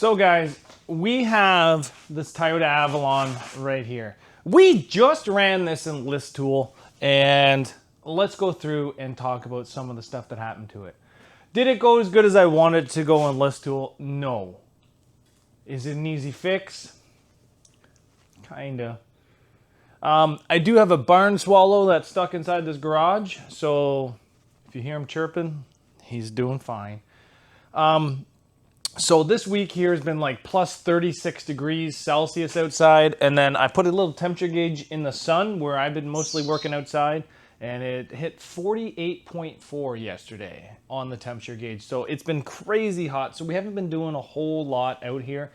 So guys, we have this Toyota Avalon right here. We just ran this in Listowel, and let's go through and talk about some of the stuff that happened to it. Did it go as good as I wanted to go in Listowel? No. Is it an easy fix? Kinda. I do have a barn swallow that's stuck inside this garage, so if you hear him chirping, he's doing fine. So this week here has been like plus 36 degrees Celsius outside, and then I put a little temperature gauge in the sun where I've been mostly working outside, and it hit 48.4 yesterday on the temperature gauge. So it's been crazy hot, so we haven't been doing a whole lot out here.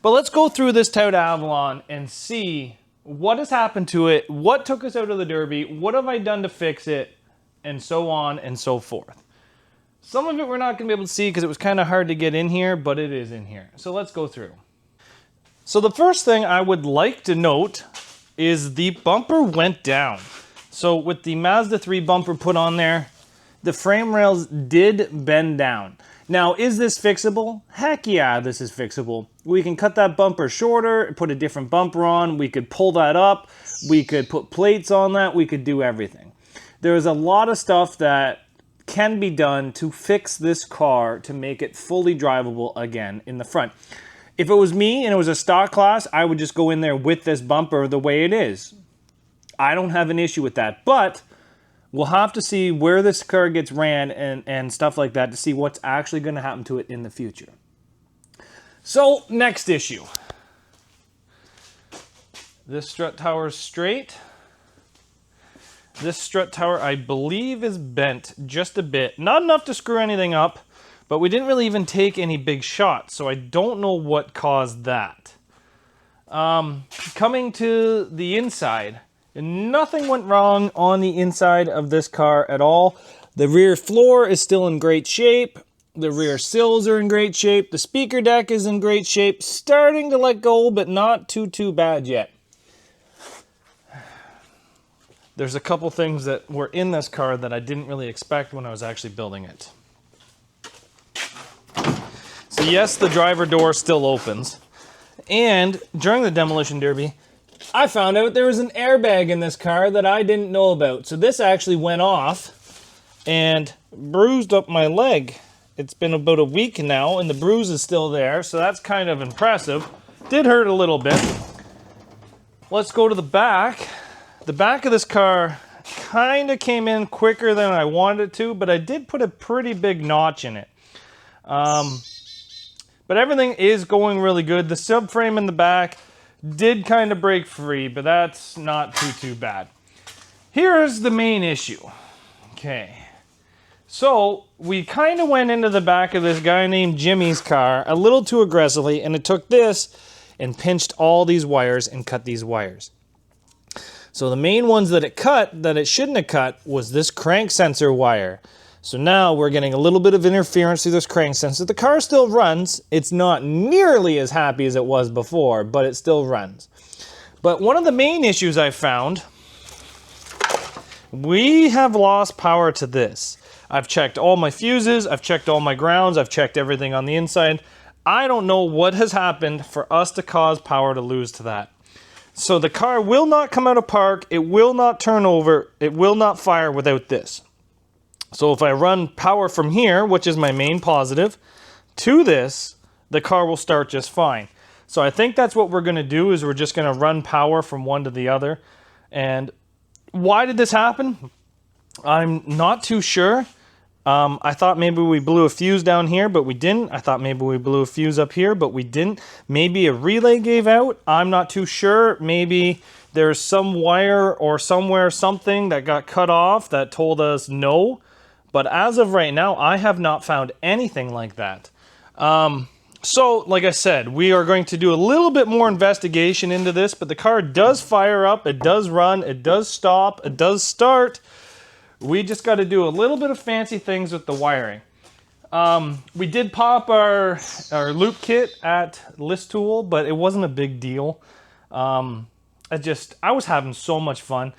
But let's go through this Toyota Avalon and see what has happened to it, what took us out of the Derby, what have I done to fix it, and so on and so forth. Some of it we're not going to be able to see because it was kind of hard to get in here, but it is in here. So let's go through. So the first thing I would like to note is the bumper went down. So with the Mazda 3 bumper put on there, the frame rails did bend down. Now, is this fixable? Heck yeah, this is fixable. We can cut that bumper shorter, put a different bumper on, we could pull that up, we could put plates on that, we could do everything. There's a lot of stuff that can be done to fix this car to make it fully drivable again in the front. If it was me and it was a stock class, I would just go in there with this bumper the way it is. I don't have an issue with that, but we'll have to see where this car gets ran and stuff like that to see what's actually going to happen to it in the future. So, next issue. This strut tower is straight. This strut tower, I believe, is bent just a bit. Not enough to screw anything up, but we didn't really even take any big shots, so I don't know what caused that. Coming to the inside, nothing went wrong on the inside of this car at all. The rear floor is still in great shape. The rear sills are in great shape. The speaker deck is in great shape. Starting to let go, but not too bad yet. There's a couple things that were in this car that I didn't really expect when I was actually building it. So yes, the driver door still opens. And during the demolition derby, I found out there was an airbag in this car that I didn't know about. So this actually went off and bruised up my leg. It's been about a week now and the bruise is still there, so that's kind of impressive. Did hurt a little bit. Let's go to the back. The back of this car kind of came in quicker than I wanted it to, but I did put a pretty big notch in it. But everything is going really good. The subframe in the back did kind of break free, but that's not too bad. Here's the main issue. Okay. So we kind of went into the back of this guy named Jimmy's car a little too aggressively, and it took this and pinched all these wires and cut these wires. So the main ones that it cut, that it shouldn't have cut, was this crank sensor wire. So now we're getting a little bit of interference through this crank sensor. The car still runs. It's not nearly as happy as it was before, but it still runs. But one of the main issues I found, we have lost power to this. I've checked all my fuses, I've checked all my grounds, I've checked everything on the inside. I don't know what has happened for us to cause power to lose to that. So the car will not come out of park, it will not turn over, it will not fire without this. So if I run power from here, which is my main positive, to this, the car will start just fine. So I think that's what we're going to do, is we're just going to run power from one to the other. And why did this happen? I'm not too sure. I thought maybe we blew a fuse down here, but we didn't. I thought maybe we blew a fuse up here, but we didn't. Maybe a relay gave out. I'm not too sure. Maybe there's some wire or somewhere something that got cut off that told us no. But as of right now, I have not found anything like that. So, like I said, we are going to do a little bit more investigation into this, but the car does fire up, it does run, it does stop, it does start. We just got to do a little bit of fancy things with the wiring. We did pop our loop kit at Listowel, but it wasn't a big deal. I was having so much fun.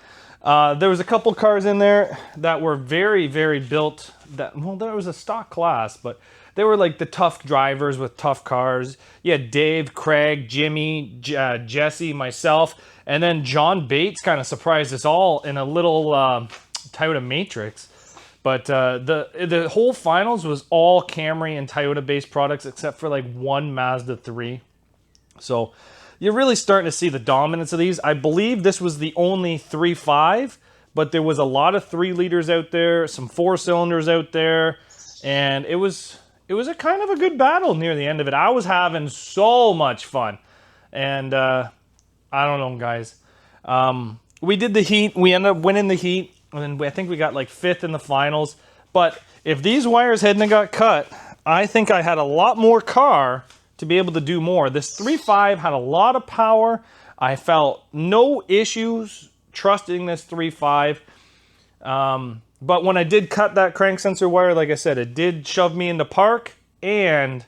There was a couple cars in there that were very, very built. Well, there was a stock class, but they were like the tough drivers with tough cars. You had Dave, Craig, Jimmy, Jesse, myself, and then John Bates kind of surprised us all in a little Toyota Matrix. But the whole finals was all Camry and Toyota-based products except for like one Mazda 3. So you're really starting to see the dominance of these. I believe this was the only 3.5, but there was a lot of 3 liters out there, some 4 cylinders out there, and it was a kind of a good battle near the end of it. I was having so much fun, and I don't know, guys. We did the heat. We ended up winning the heat. And then I think we got like 5th in the finals. But if these wires hadn't got cut, I think I had a lot more car to be able to do more. This 3.5 had a lot of power. I felt no issues trusting this 3.5. But when I did cut that crank sensor wire, like I said, it did shove me into park. And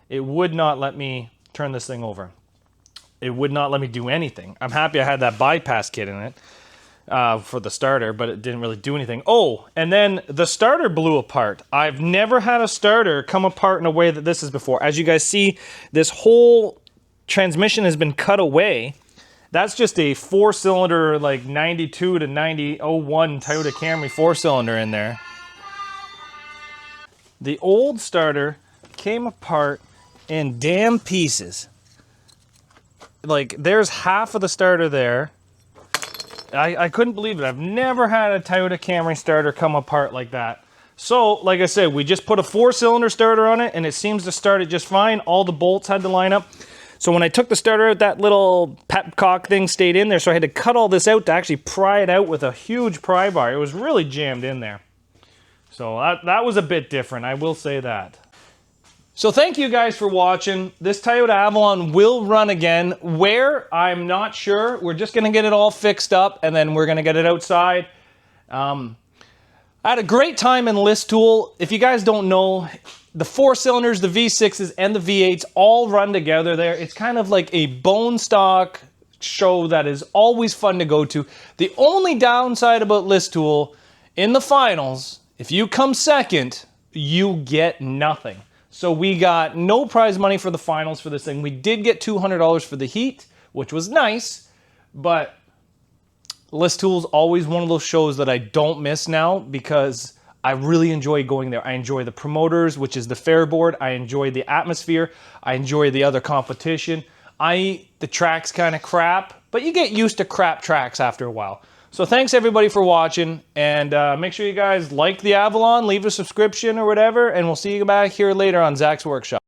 it would not let me turn this thing over. It would not let me do anything. I'm happy I had that bypass kit in it. For the starter, but it didn't really do anything. Oh, and then the starter blew apart. I've never had a starter come apart in a way that this is before. As you guys see, this whole transmission has been cut away. That's just a 4-cylinder, like 92 to 9001 Toyota Camry 4-cylinder in there. The old starter came apart in damn pieces. Like, there's half of the starter there. I couldn't believe it. I've never had a Toyota Camry starter come apart like that. So, like I said, we just put a 4-cylinder starter on it, and it seems to start it just fine. All the bolts had to line up. So when I took the starter out, that little pepcock thing stayed in there, so I had to cut all this out to actually pry it out with a huge pry bar. It was really jammed in there. So that was a bit different, I will say that. So thank you guys for watching. This Toyota Avalon will run again. Where? I'm not sure. We're just going to get it all fixed up, and then we're going to get it outside. I had a great time in Listowel. If you guys don't know, the 4 cylinders, the V6s, and the V8s all run together there. It's kind of like a bone stock show that is always fun to go to. The only downside about Listowel, in the finals, if you come second, you get nothing. So we got no prize money for the finals for this thing. We did get $200 for the heat, which was nice, but Listowel's always one of those shows that I don't miss now because I really enjoy going there. I enjoy the promoters, which is the fair board. I enjoy the atmosphere. I enjoy the other competition. The track's kind of crap, but you get used to crap tracks after a while. So thanks everybody for watching, and make sure you guys like the Avalon, leave a subscription or whatever, and we'll see you back here later on Zach's Workshop.